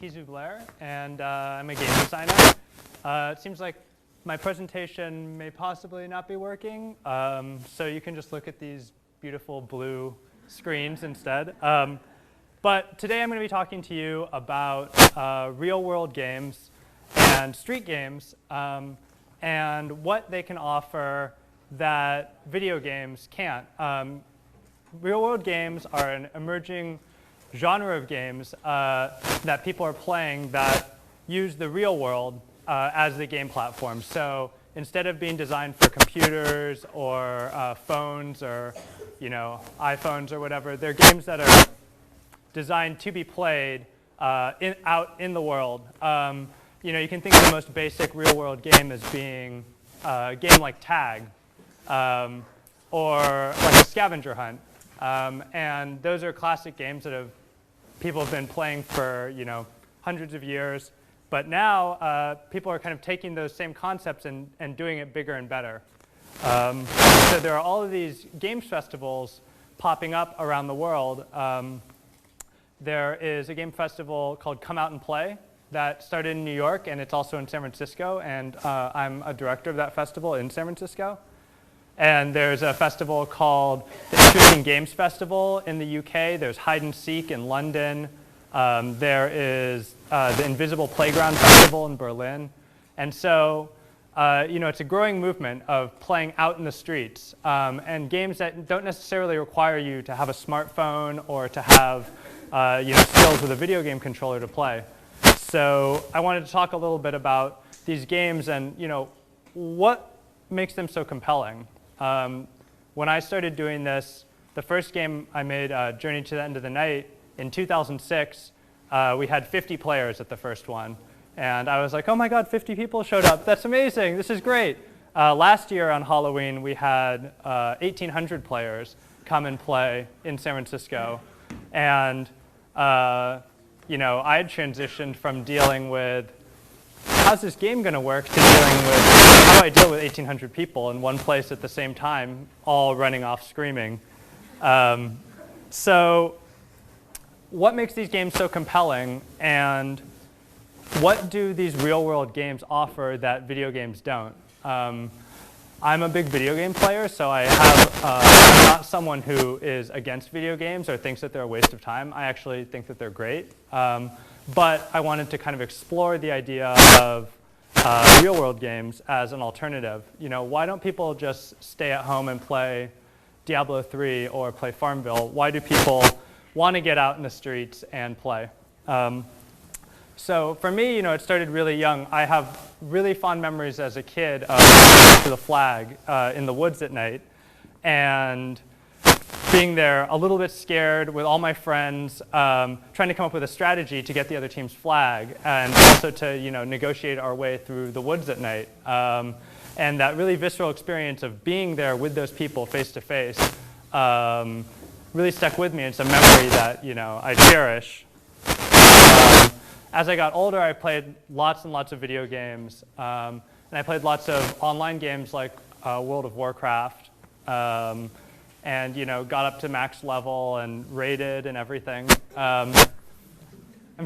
Kizu Blair, and I'm a game designer. It seems like my presentation may possibly not be working, so you can just look at these beautiful blue screens instead. But today I'm going to be talking to you about real-world games and street games and what they can offer that video games can't. Real-world games are an emerging genre of games that people are playing that use the real world as the game platform. So instead of being designed for computers or phones or iPhones or whatever, they're games that are designed to be played out in the world. You can think of the most basic real-world game as being a game like tag or like a scavenger hunt. And those are classic games that people have been playing for hundreds of years. But now people are kind of taking those same concepts and doing it bigger and better. So there are all of these games festivals popping up around the world. There is a game festival called Come Out and Play that started in New York, and it's also in San Francisco. And I'm a director of that festival in San Francisco. And there's a festival called the Interesting Games Festival in the UK. There's Hide and Seek in London. There is the Invisible Playground Festival in Berlin. And so, it's a growing movement of playing out in the streets and games that don't necessarily require you to have a smartphone or to have skills with a video game controller to play. So I wanted to talk a little bit about these games and what makes them so compelling. When I started doing this, the first game I made, Journey to the End of the Night, in 2006, we had 50 players at the first one. And I was like, oh my God, 50 people showed up. That's amazing. This is great. Last year on Halloween, we had 1,800 players come and play in San Francisco. And I had transitioned from dealing with how's this game going to work to dealing with how do I deal with 1,800 people in one place at the same time, all running off screaming. So what makes these games so compelling, and what do these real-world games offer that video games don't? I'm a big video game player, so I'm not someone who is against video games or thinks that they're a waste of time. I actually think that they're great. But I wanted to kind of explore the idea of real-world games as an alternative. Why don't people just stay at home and play Diablo 3 or play Farmville? Why do people want to get out in the streets and play? So for me, it started really young. I have really fond memories as a kid of going to the flag in the woods at night and being there a little bit scared with all my friends, trying to come up with a strategy to get the other team's flag, and also to negotiate our way through the woods at night. And that really visceral experience of being there with those people face to face really stuck with me. It's a memory that I cherish. As I got older, I played lots and lots of video games, and I played lots of online games like World of Warcraft. And got up to max level and rated and everything. I'm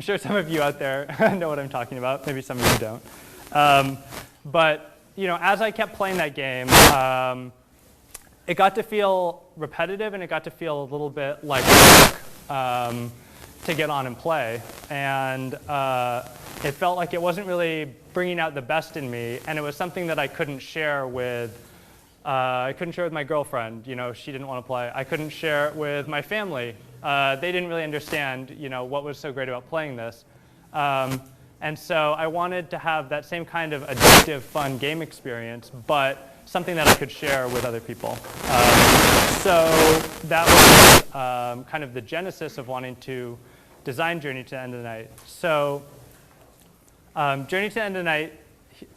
sure some of you out there know what I'm talking about. Maybe some of you don't. But as I kept playing that game, it got to feel repetitive, and it got to feel a little bit like work to get on and play. And it felt like it wasn't really bringing out the best in me, and it was something that I couldn't share with my girlfriend. She didn't want to play. I couldn't share it with my family. They didn't really understand, what was so great about playing this. And so I wanted to have that same kind of addictive, fun game experience, but something that I could share with other people. So that was kind of the genesis of wanting to design Journey to the End of the Night. So Journey to the End of the Night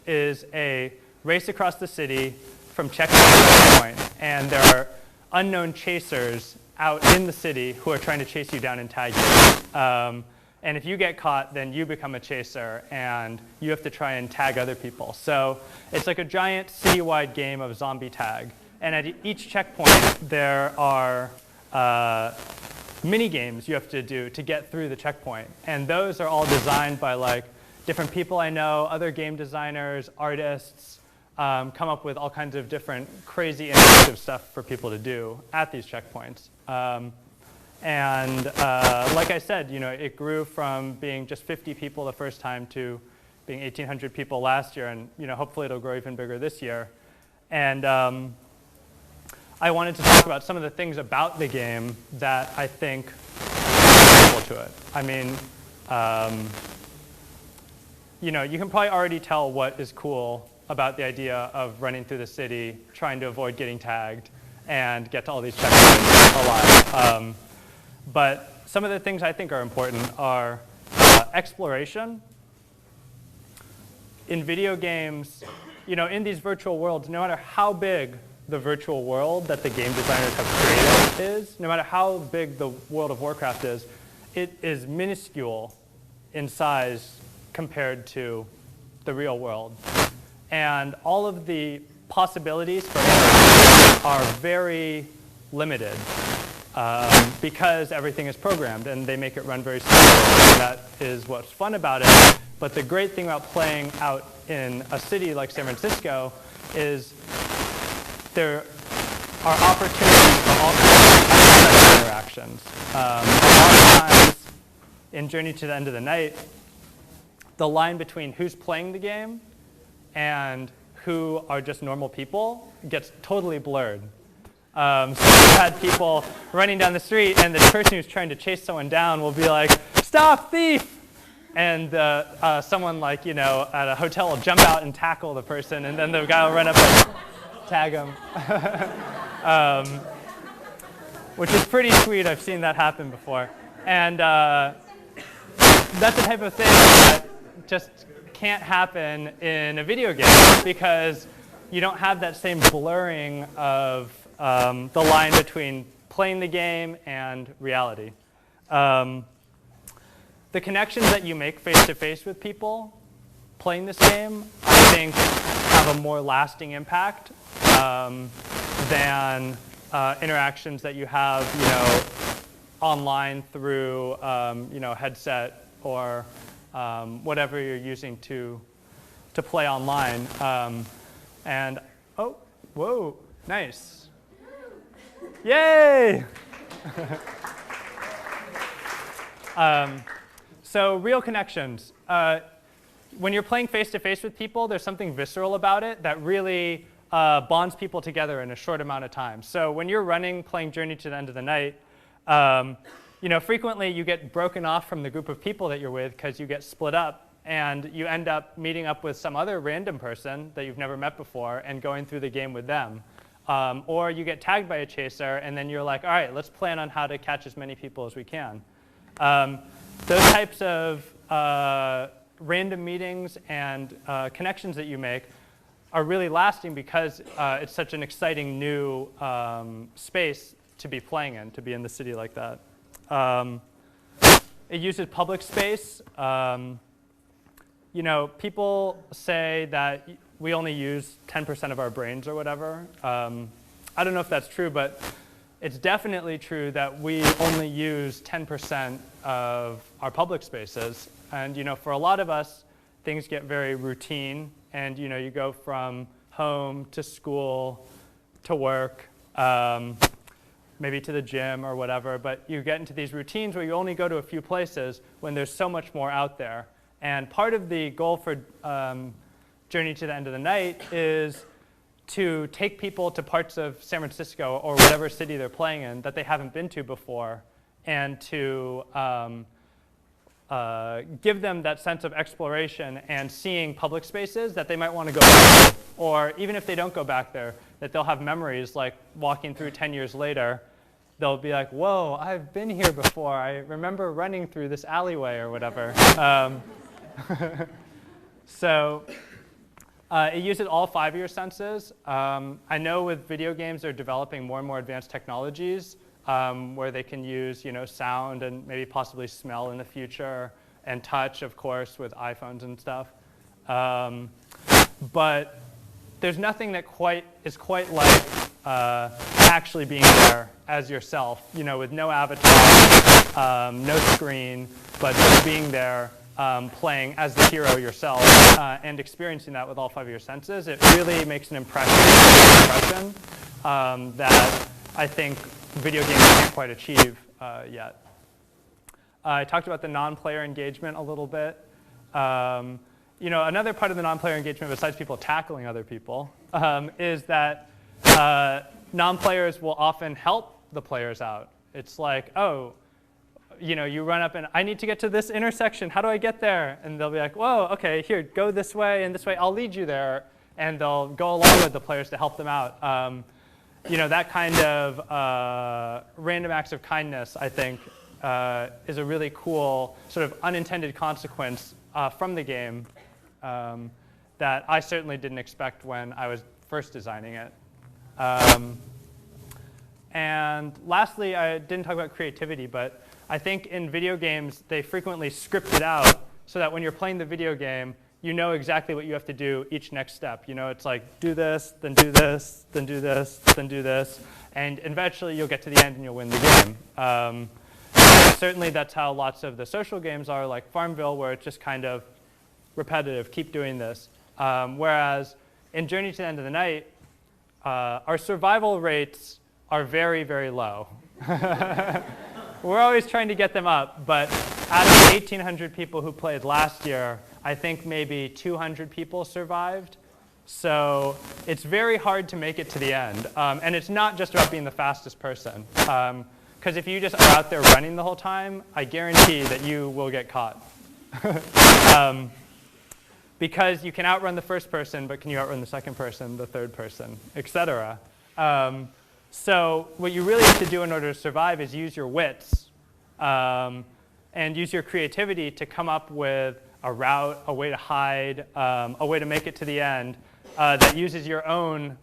is a race across the city from checkpoint to checkpoint, and there are unknown chasers out in the city who are trying to chase you down and tag you. And if you get caught, then you become a chaser, and you have to try and tag other people. So it's like a giant citywide game of zombie tag. And at each checkpoint, there are mini games you have to do to get through the checkpoint. And those are all designed by like different people I know, other game designers, artists, come up with all kinds of different crazy interactive stuff for people to do at these checkpoints. Like I said, it grew from being just 50 people the first time to being 1,800 people last year, and hopefully it'll grow even bigger this year. And I wanted to talk about some of the things about the game that I think are useful to it. I mean, you can probably already tell what is cool about the idea of running through the city, trying to avoid getting tagged, and get to all these checkpoints alive. But some of the things I think are important are exploration. In video games, in these virtual worlds, no matter how big the virtual world that the game designers have created is, no matter how big the world of Warcraft is, it is minuscule in size compared to the real world. And all of the possibilities for interaction are very limited because everything is programmed and they make it run very slowly. And that is what's fun about it. But the great thing about playing out in a city like San Francisco is there are opportunities for all kinds of interactions. A lot of times in Journey to the End of the Night, the line between who's playing the game and who are just normal people gets totally blurred. So we've had people running down the street, and the person who's trying to chase someone down will be like, "Stop, thief!" And someone like, at a hotel will jump out and tackle the person, and then the guy will run up and tag him. Which is pretty sweet. I've seen that happen before. And that's the type of thing that just can't happen in a video game because you don't have that same blurring of the line between playing the game and reality. The connections that you make face-to-face with people playing this game, I think, have a more lasting impact than interactions that you have, online through, headset or whatever you're using to play online. Oh, whoa, nice. Yay! So real connections. When you're playing face-to-face with people, there's something visceral about it that really bonds people together in a short amount of time. So when you're playing Journey to the End of the Night, frequently you get broken off from the group of people that you're with because you get split up, and you end up meeting up with some other random person that you've never met before and going through the game with them. Or you get tagged by a chaser, and then you're like, all right, let's plan on how to catch as many people as we can. Those types of random meetings and connections that you make are really lasting because it's such an exciting new space to be playing in, to be in the city like that. It uses public space. People say that we only use 10% of our brains or whatever. I don't know if that's true, but it's definitely true that we only use 10% of our public spaces. And for a lot of us, things get very routine. And you go from home to school to work, maybe to the gym or whatever. But you get into these routines where you only go to a few places when there's so much more out there. And part of the goal for Journey to the End of the Night is to take people to parts of San Francisco or whatever city they're playing in that they haven't been to before, and to give them that sense of exploration and seeing public spaces that they might want to go back to. Or even if they don't go back there, that they'll have memories like walking through 10 years later. They'll be like, whoa, I've been here before. I remember running through this alleyway or whatever. So it uses all 5 of your senses. I know with video games, they're developing more and more advanced technologies where they can use sound and maybe possibly smell in the future, and touch, of course, with iPhones and stuff. But there's nothing that is quite like actually being there as yourself, with no avatar, no screen, but just being there, playing as the hero yourself, and experiencing that with all 5 of your senses. It really makes an impression that I think video games can't quite achieve yet. I talked about the non-player engagement a little bit. Another part of the non-player engagement, besides people tackling other people, is that non-players will often help the players out. It's like, oh, you run up and I need to get to this intersection. How do I get there? And they'll be like, whoa, okay, here, go this way and this way. I'll lead you there. And they'll go along with the players to help them out. That kind of random acts of kindness, I think, is a really cool sort of unintended consequence from the game that I certainly didn't expect when I was first designing it. And lastly, I didn't talk about creativity, but I think in video games, they frequently script it out so that when you're playing the video game, you know exactly what you have to do each next step. It's like, do this, then do this, then do this, then do this, and eventually you'll get to the end and you'll win the game. Certainly that's how lots of the social games are, like Farmville, where it's just kind of repetitive, keep doing this. Whereas in Journey to the End of the Night, our survival rates are very, very low. We're always trying to get them up, but out of 1,800 people who played last year, I think maybe 200 people survived. So it's very hard to make it to the end. And it's not just about being the fastest person. Because if you just are out there running the whole time, I guarantee that you will get caught. Because you can outrun the first person, but can you outrun the second person, the third person, et cetera? So what you really have to do in order to survive is use your wits and use your creativity to come up with a route, a way to hide, a way to make it to the end that uses your own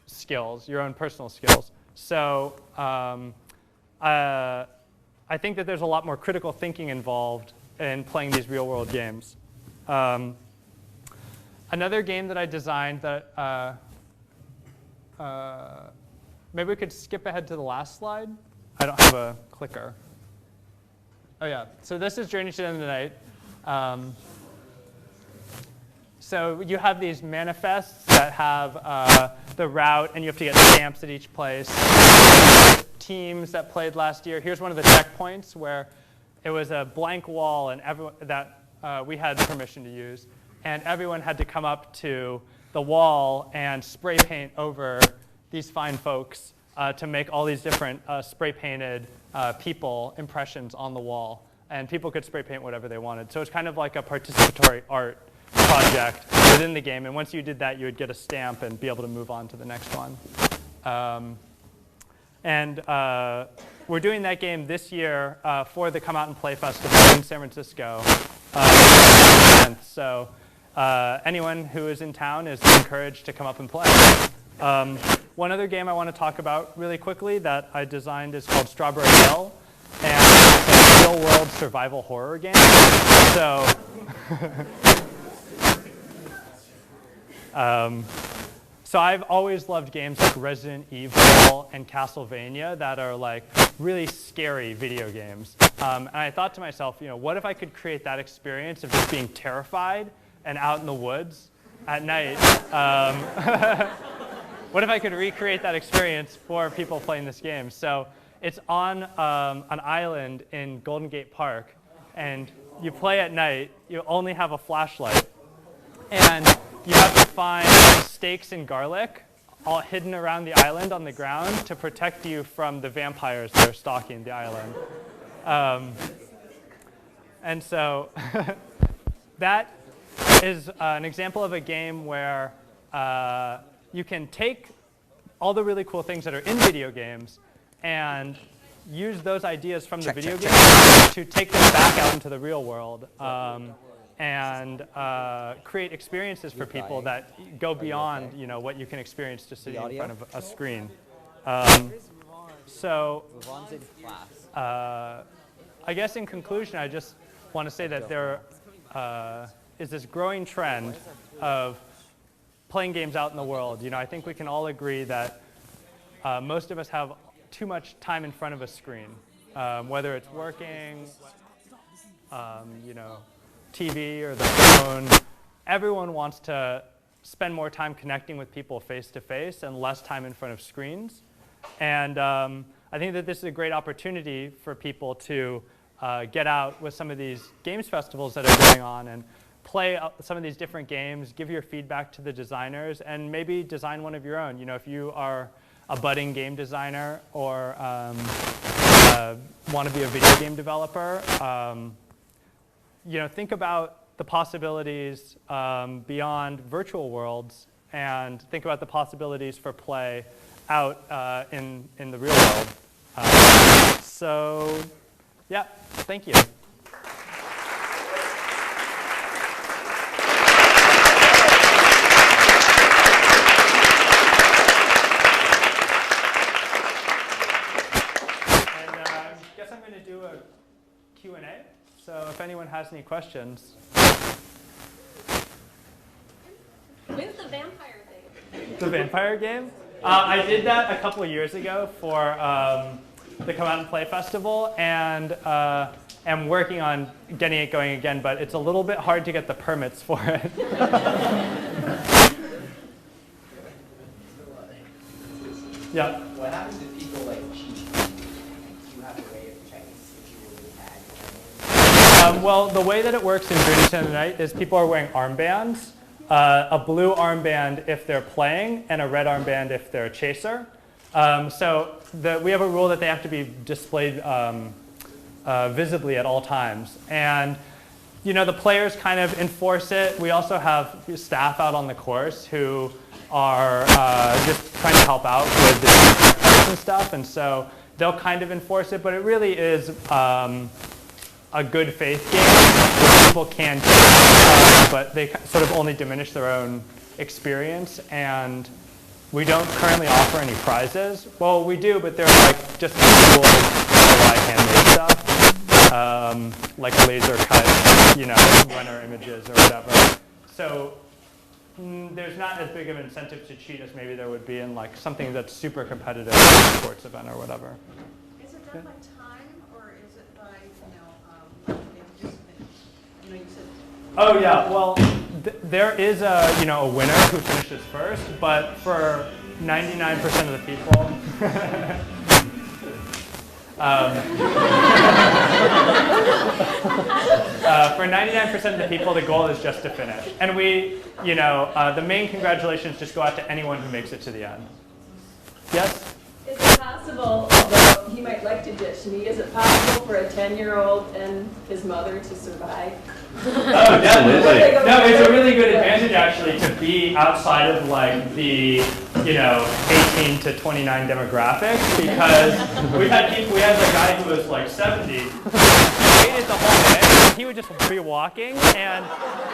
skills, your own personal skills. So I think that there's a lot more critical thinking involved in playing these real-world games. Another game that I designed that maybe we could skip ahead to the last slide. I don't have a clicker. Oh yeah, so this is Journey to the End of the Night. So you have these manifests that have the route, and you have to get stamps at each place. Teams that played last year. Here's one of the checkpoints where it was a blank wall and everyone that we had permission to use, and everyone had to come up to the wall and spray paint over these fine folks to make all these different spray painted people impressions on the wall, and people could spray paint whatever they wanted. So it's kind of like a participatory art project within the game, and once you did that, you would get a stamp and be able to move on to the next one. And we're doing that game this year for the Come Out and Play Festival in San Francisco. So anyone who is in town is encouraged to come up and play. One other game I want to talk about really quickly that I designed is called Strawberry Hill, and it's a real-world survival horror game. So, so I've always loved games like Resident Evil and Castlevania that are like really scary video games. And I thought to myself, what if I could create that experience of just being terrified and out in the woods at night? What if I could recreate that experience for people playing this game? So it's on an island in Golden Gate Park, and you play at night. You only have a flashlight, and you have to find stakes and garlic all hidden around the island on the ground to protect you from the vampires that are stalking the island. And so that is an example of a game where you can take all the really cool things that are in video games and use those ideas from the video game to take them back out into the real world and create experiences for people that go beyond what you can experience just sitting in front of a screen. So I guess in conclusion, I just want to say that there is this growing trend of playing games out in the world. I think we can all agree that most of us have too much time in front of a screen, whether it's working, TV or the phone. Everyone wants to spend more time connecting with people face to face and less time in front of screens. And I think that this is a great opportunity for people to get out with some of these games festivals that are going on and play some of these different games, give your feedback to the designers, and maybe design one of your own. If you are a budding game designer or want to be a video game developer, think about the possibilities beyond virtual worlds, and think about the possibilities for play out in the real world. So, yeah, thank you. Q&A. So if anyone has any questions. When's the vampire thing? The vampire game? I did that a couple of years ago for the Come Out and Play Festival, and am working on getting it going again, but it's a little bit hard to get the permits for it. Yeah. What happens if people cheat? Do you have a way of checking if you will tag? Well, the way that it works in Journey to the Night is people are wearing armbands, a blue armband if they're playing, and a red armband if they're a chaser. So we have a rule that they have to be displayed visibly at all times. And the players kind of enforce it. We also have staff out on the course who are just trying to help out with the cards and stuff. And so they'll kind of enforce it, but it really is a good faith game where people can cheat, but they sort of only diminish their own experience. And we don't currently offer any prizes. Well, we do, but they're just cool handmade stuff, like laser cut, runner images or whatever. So there's not as big of an incentive to cheat as maybe there would be in something that's super competitive, like a sports event or whatever. Is it done by time, or is it by you said? Oh yeah, well, there is a winner who finishes first, but for 99% of the people, for 99% of the people, the goal is just to finish. And we, the main congratulations just go out to anyone who makes it to the end. Yes? Is it possible, although he might like to ditch me, is it possible for a 10-year-old and his mother to survive? Oh, definitely. No, it's a really good advantage actually to be outside of the 18 to 29 demographic, because we had a guy who was 70, waited the whole day. He would just be walking, and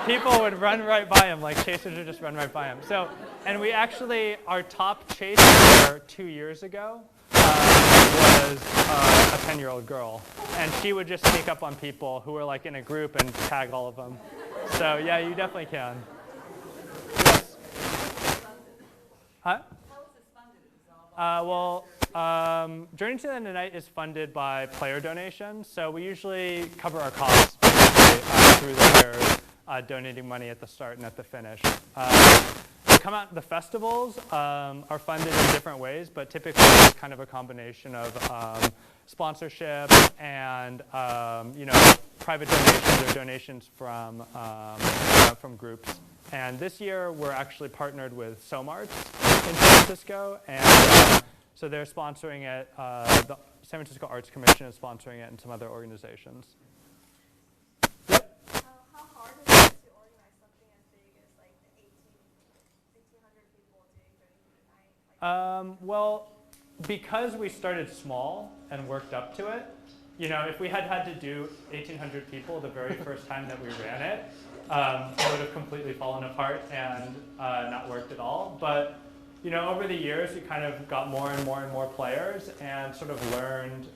people would run right by him, chasers would just run right by him. So, and we actually, our top chaser 2 years ago was a 10-year-old girl, and she would just sneak up on people who were in a group and tag all of them. So yeah, you definitely can. Yes. Huh? Journey to the End of Night is funded by player donations, so we usually cover our costs through the players donating money at the start and at the finish. The festivals are funded in different ways, but typically it's kind of a combination of sponsorship and private donations or donations from groups. And this year we're actually partnered with SOMART in San Francisco, and so they're sponsoring it. The San Francisco Arts Commission is sponsoring it, and some other organizations. Yep. How hard is it to organize something as big as the 1,800 people doing Journey to the Night? Well, because we started small and worked up to it, if we had to do 1,800 people the very first time that we ran it, it would have completely fallen apart and not worked at all. But over the years, we kind of got more and more and more players and sort of learned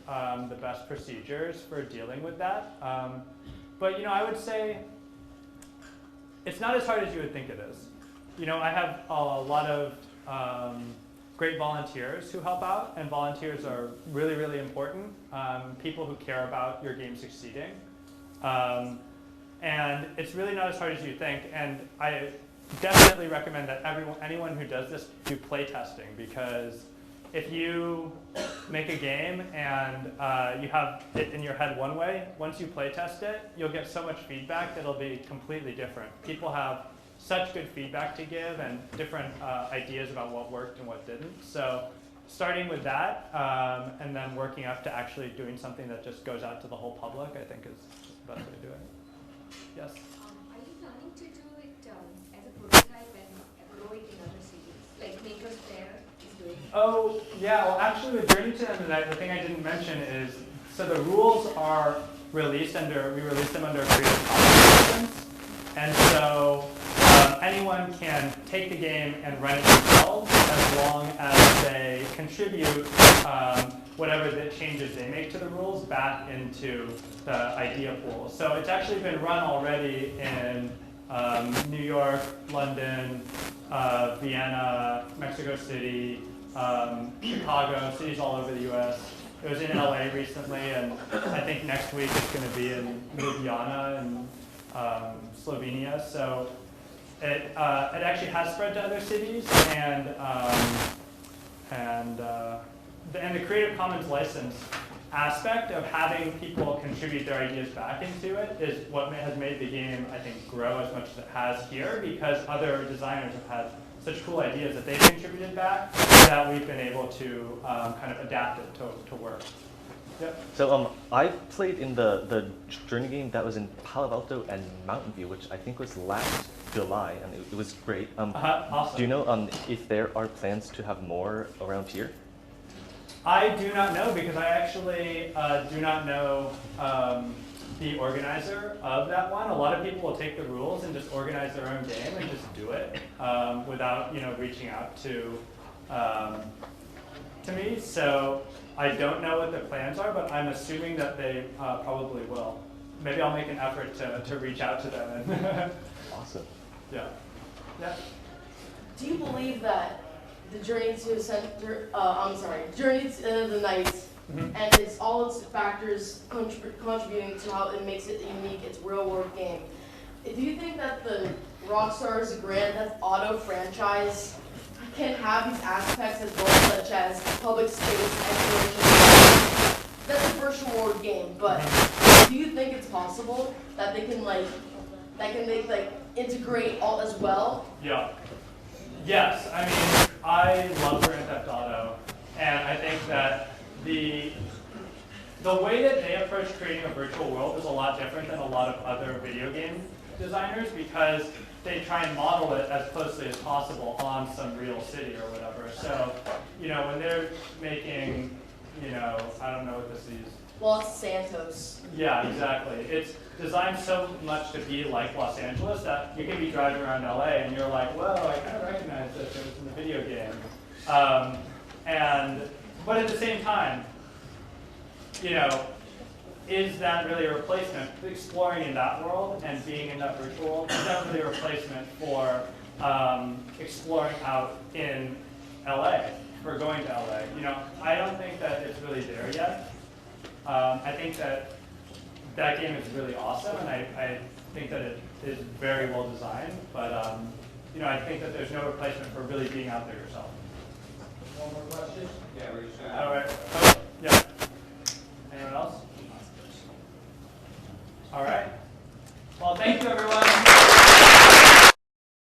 the best procedures for dealing with that. But I would say it's not as hard as you would think it is. I have a lot of great volunteers who help out, and volunteers are really, really important. People who care about your game succeeding. And it's really not as hard as you think, and I definitely recommend that anyone who does this do play testing, because if you make a game and you have it in your head one way, once you play test it, you'll get so much feedback that it'll be completely different. People have such good feedback to give and different ideas about what worked and what didn't. So starting with that and then working up to actually doing something that just goes out to the whole public, I think is the best way to do it. Yes? Are you planning to do it as a prototype and grow it in other cities, like Makers Fair is doing? Oh, yeah, well actually with Journeyton, the thing I didn't mention is, so the rules are released we release them under a Creative Commons license. And so anyone can take the game and run it themselves as long as they contribute whatever the changes they make to the rules back into the idea pool. So it's actually been run already in New York, London, Vienna, Mexico City, Chicago, cities all over the US. It was in LA recently, and I think next week it's going to be in Ljubljana and Slovenia. So it actually has spread to other cities, and the Creative Commons license aspect of having people contribute their ideas back into it is what has made the game, I think, grow as much as it has here, because other designers have had such cool ideas that they've contributed back that we've been able to kind of adapt it to work. Yep. So I played in the Journey game that was in Palo Alto and Mountain View, which I think was last July, and it was great. Awesome. Do you know if there are plans to have more around here? I do not know, because I actually do not know the organizer of that one. A lot of people will take the rules and just organize their own game and just do it without reaching out to me. So I don't know what the plans are, but I'm assuming that they probably will. Maybe I'll make an effort to reach out to them. Awesome. Yeah. Yeah. Do you believe that the Journey to Journey to the End of the Night, and it's all its factors contributing to how it makes it unique, its real world game? Do you think that the Rockstar's Grand Theft Auto franchise can have these aspects as well, such as public space exploration? That's a virtual world game, but do you think it's possible that they can integrate all as well? Yeah. Yes, I mean, I love Grand Theft Auto, and I think that the way that they approach creating a virtual world is a lot different than a lot of other video game designers, because they try and model it as closely as possible on some real city or whatever. So, when they're making, I don't know what this is. Los Santos. Yeah, exactly. It's designed so much to be like Los Angeles that you can be driving around LA and you're like, whoa, I kind of recognize this. It was in the video game. But at the same time, is that really a replacement? Exploring in that world and being in that virtual world, is that really a replacement for exploring out in LA, for going to LA? I don't think that it's really there yet. I think that game is really awesome, and I think that it is very well designed, but I think that there's no replacement for really being out there yourself. One more question? Yeah, we're just All right. Oh, yeah. Anyone else? All right. Well, thank you, everyone.